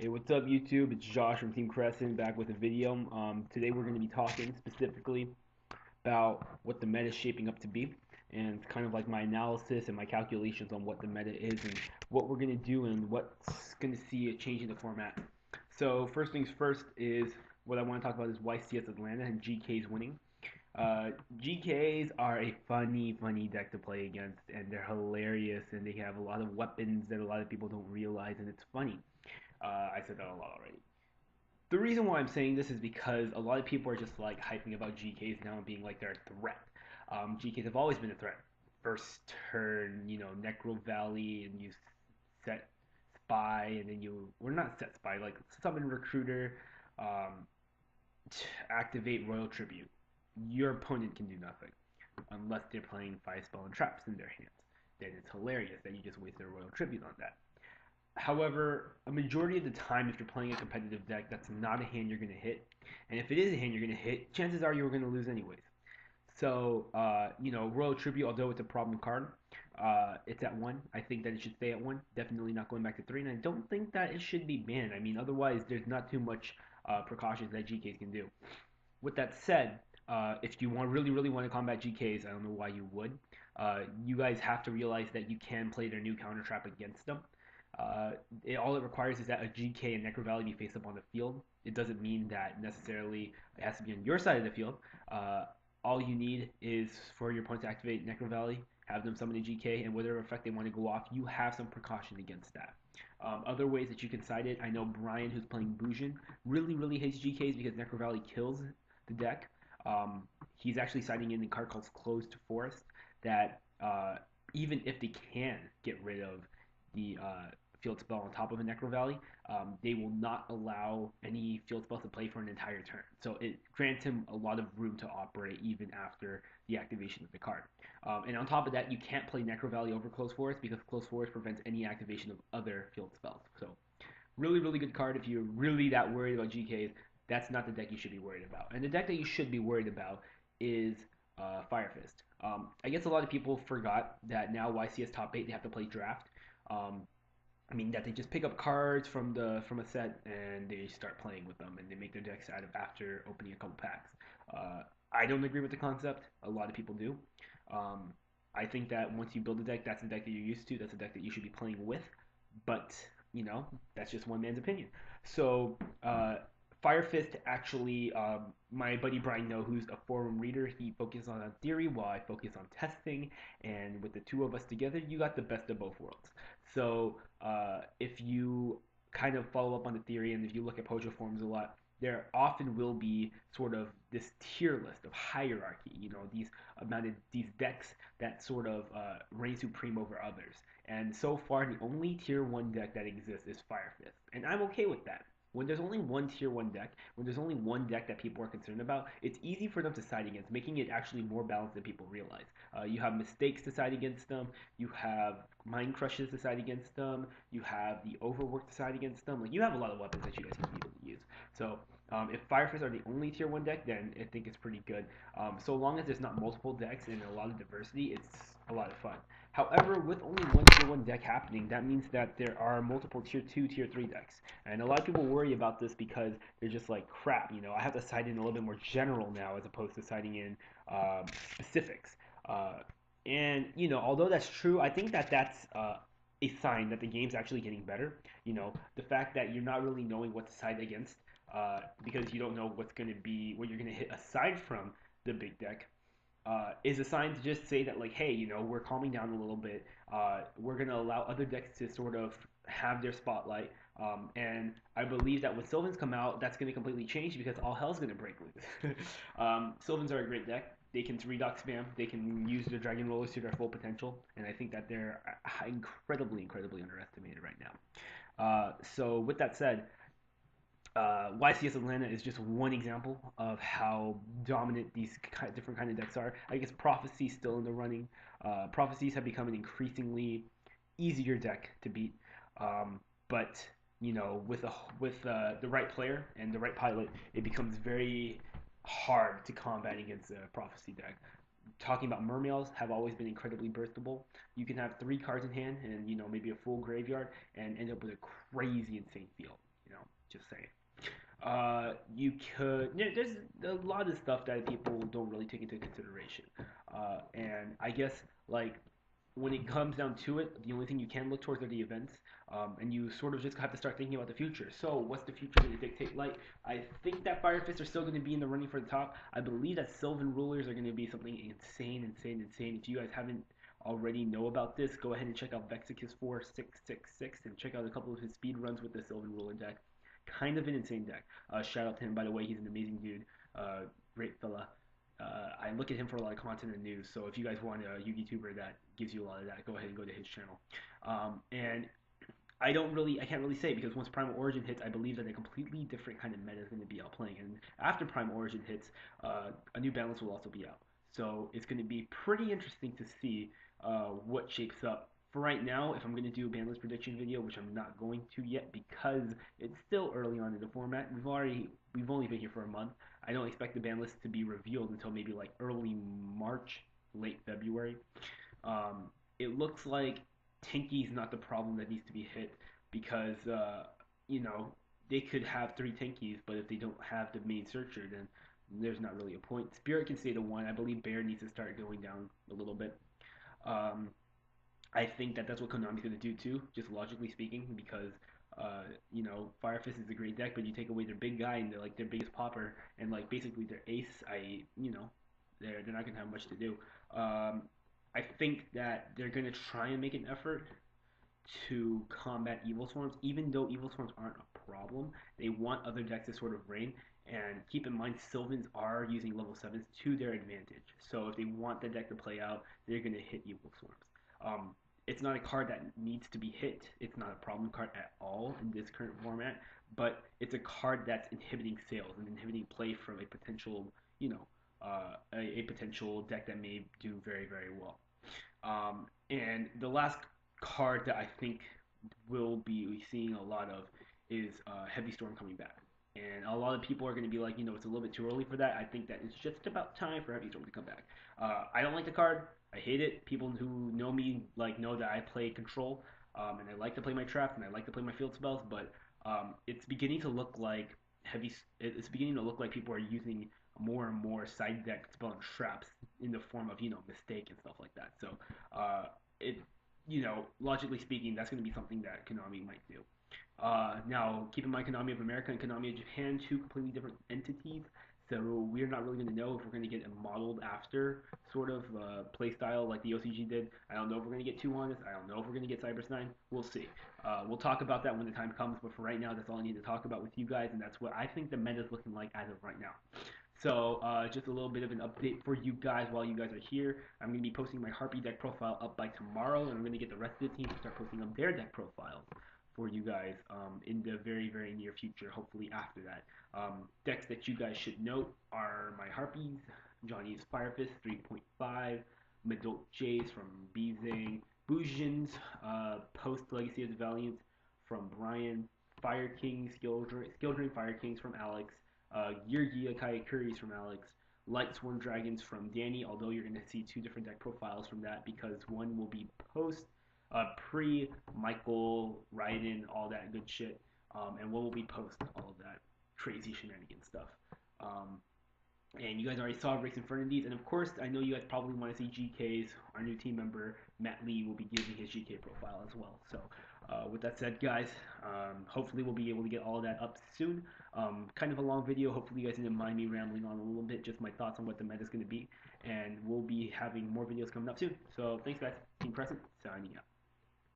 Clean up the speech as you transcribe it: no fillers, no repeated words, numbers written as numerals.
Hey, what's up, YouTube? It's Josh from Team Crescent back with a video. Today we're going to be talking specifically about what the meta is shaping up to be, and it's kind of like my analysis and my calculations on what the meta is and what we're going to do and what's going to see a change in the format. So first things first is what I want to talk about is YCS Atlanta and GK's winning. GKs are a funny deck to play against, and they're hilarious, and they have a lot of weapons that a lot of people don't realize, and it's funny. I said that a lot already. The reason why I'm saying this is because a lot of people are just like hyping about GKs now and being like they're a threat. GKs have always been a threat. First turn, Necro Valley, and you set Spy, and then not set Spy, like summon Recruiter, um, activate Royal Tribute. Your opponent can do nothing unless they're playing 5 spell and traps in their hands. Then it's hilarious that you just wasted a Royal Tribute on that. However, a majority of the time, if you're playing a competitive deck, that's not a hand you're going to hit. And if it is a hand you're going to hit, chances are you're going to lose anyways. So, Royal Tribute, although it's a problem card, it's at 1. I think that it should stay at 1. Definitely not going back to 3. And I don't think that it should be banned. I mean, otherwise, there's not too much precautions that GKs can do. With that said, if you really want to combat GKs, I don't know why you would. You guys have to realize that you can play their new counter trap against them. All it requires is that a GK and Necro Valley be face up on the field. It doesn't mean that necessarily it has to be on your side of the field. All you need is for your opponent to activate Necro Valley, have them summon a GK, and whatever effect they want to go off, you have some precaution against that. Other ways that you can side it, I know Brian, who's playing Bujin, really hates GKs because Necro Valley kills the deck. He's actually siding in a card called Closed Forest that even if they can get rid of the field spell on top of a Necro Valley, they will not allow any field spells to play for an entire turn. So it grants him a lot of room to operate even after the activation of the card. And on top of that, you can't play Necro Valley over Closed Forest because Closed Forest prevents any activation of other field spells. So really good card if you're really that worried about GKs. That's not the deck you should be worried about. And the deck that you should be worried about is Fire Fist. I guess a lot of people forgot that now YCS top 8, they have to play draft. I mean that they just pick up cards from a set and they start playing with them and they make their decks out of after opening a couple packs. I don't agree with the concept. A lot of people do. Um, I think that once you build a deck, that's the deck that you're used to. That's the deck that you should be playing with. But that's just one man's opinion. So Fire Fist actually, my buddy Brian No, who's a forum reader, he focuses on theory while I focus on testing, and with the two of us together, you got the best of both worlds. So if you kind of follow up on the theory, and if you look at Pojo forums a lot, there often will be sort of this tier list of hierarchy. These decks that sort of reign supreme over others. And so far, the only tier 1 deck that exists is Fire Fist, and I'm okay with that. When there's only one tier 1 deck, when there's only one deck that people are concerned about, it's easy for them to side against, making it actually more balanced than people realize. You have Mistakes to side against them, you have Mind Crushes to side against them, you have the Overwork to side against them. Like, you have a lot of weapons that you guys can be able to use. So if Fire Fists are the only tier 1 deck, then I think it's pretty good. So long as there's not multiple decks and a lot of diversity, it's a lot of fun. However, with only one tier 1 deck happening, that means that there are multiple tier 2, tier 3 decks. And a lot of people worry about this because they're just like, crap, I have to side in a little bit more general now as opposed to siding in specifics. Although that's true, I think that that's a sign that the game's actually getting better. The fact that you're not really knowing what to side against because you don't know what you're going to hit aside from the big deck is a sign to just say that, like, hey, we're calming down a little bit. We're going to allow other decks to sort of have their spotlight. And I believe that when Sylvans come out, that's going to completely change because all hell's going to break loose. Sylvans are a great deck. They can 3-dock spam. They can use their Dragon Rollers to their full potential. And I think that they're incredibly underestimated right now. So with that said, YCS Atlanta is just one example of how dominant these different kind of decks are. I guess Prophecy's still in the running. Prophecies have become an increasingly easier deck to beat, but with the right player and the right pilot, it becomes very hard to combat against a Prophecy deck. Talking about Mermails have always been incredibly burstable. You can have 3 cards in hand and maybe a full graveyard and end up with a crazy insane field. now. Just saying. You could. There's a lot of stuff that people don't really take into consideration, and I guess like when it comes down to it, the only thing you can look towards are the events, and you sort of just have to start thinking about the future. So, what's the future going to dictate? Like, I think that Fire Fists are still going to be in the running for the top. I believe that Sylvan Rulers are going to be something insane, insane, insane. If you guys haven't already know about this, go ahead and check out Vexicus4666 and check out a couple of his speed runs with the Sylvan Ruler deck. Kind of an insane deck. Shout out to him, by the way. He's an amazing dude. Great fella. I look at him for a lot of content and news. So if you guys want a YouTuber that gives you a lot of that, go ahead and go to his channel. And I can't really say because once Primal Origin hits, I believe that a completely different kind of meta is going to be out playing. And after Primal Origin hits, a new balance will also be out. So it's going to be pretty interesting to see what shapes up. For right now, if I'm going to do a ban list prediction video, which I'm not going to yet because it's still early on in the format, we've only been here for a month. I don't expect the ban list to be revealed until maybe like early March, late February. It looks like Tinky's not the problem that needs to be hit because you know they could have three Tinkies, but if they don't have the main searcher, then there's not really a point. Spirit can stay the one. I believe Bear needs to start going down a little bit. Um, I think that that's what Konami's going to do too, just logically speaking, because Fire Fist is a great deck, but you take away their big guy and they're like their biggest popper and like basically their ace. They're not going to have much to do. Um, I think that they're going to try and make an effort to combat Evil Swarms, even though Evil Swarms aren't a problem. They want other decks to sort of reign. And keep in mind, Sylvans are using level 7s to their advantage. So if they want the deck to play out, they're going to hit Evil Swarms. It's not a card that needs to be hit. It's not a problem card at all in this current format, but it's a card that's inhibiting sales and inhibiting play from a potential, a potential deck that may do very, very well. And the last card that I think we'll be seeing a lot of is Heavy Storm coming back. And a lot of people are going to be like, it's a little bit too early for that. I think that it's just about time for Heavy Storm to come back. I don't like the card. I hate it. People who know me know that I play control, and I like to play my traps and I like to play my field spells. But it's beginning to look like It's beginning to look like people are using more and more side deck spell and traps in the form of mistake and stuff like that. So it logically speaking, that's going to be something that Konami might do. Now, keep in mind, Konami of America and Konami of Japan, two completely different entities. So we're not really going to know if we're going to get a modeled after sort of play style like the OCG did. I don't know if we're going to get two honest. I don't know if we're going to get Cyber 9. We'll see. We'll talk about that when the time comes. But for right now, that's all I need to talk about with you guys, and that's what I think the meta is looking like as of right now. So just a little bit of an update for you guys while you guys are here. I'm going to be posting my Harpy deck profile up by tomorrow, and I'm going to get the rest of the team to start posting up their deck profiles for you guys in the very, very near future, hopefully after that. Decks that you guys should note are my Harpies, Johnny's Fire Fist 3.5, Madult Jays from Beezing, Bujins, Post Legacy of the Valiant from Brian, Fire King, Skill Drain Fire Kings from Alex, Yurgia Kayakuris from Alex, Light Sworn Dragons from Danny, although you're going to see two different deck profiles from that because one will be post pre-Michael, Raiden, all that good shit, and one will be post all of that crazy shenanigan stuff. And you guys already saw Rick's Infernities, and of course, I know you guys probably want to see GK's. Our new team member, Matt Lee, will be giving his GK profile as well. So, with that said, guys, hopefully we'll be able to get all of that up soon. Kind of a long video. Hopefully you guys didn't mind me rambling on a little bit, just my thoughts on what the meta is going to be. And we'll be having more videos coming up soon. So, thanks, guys. Team Crescent, signing out.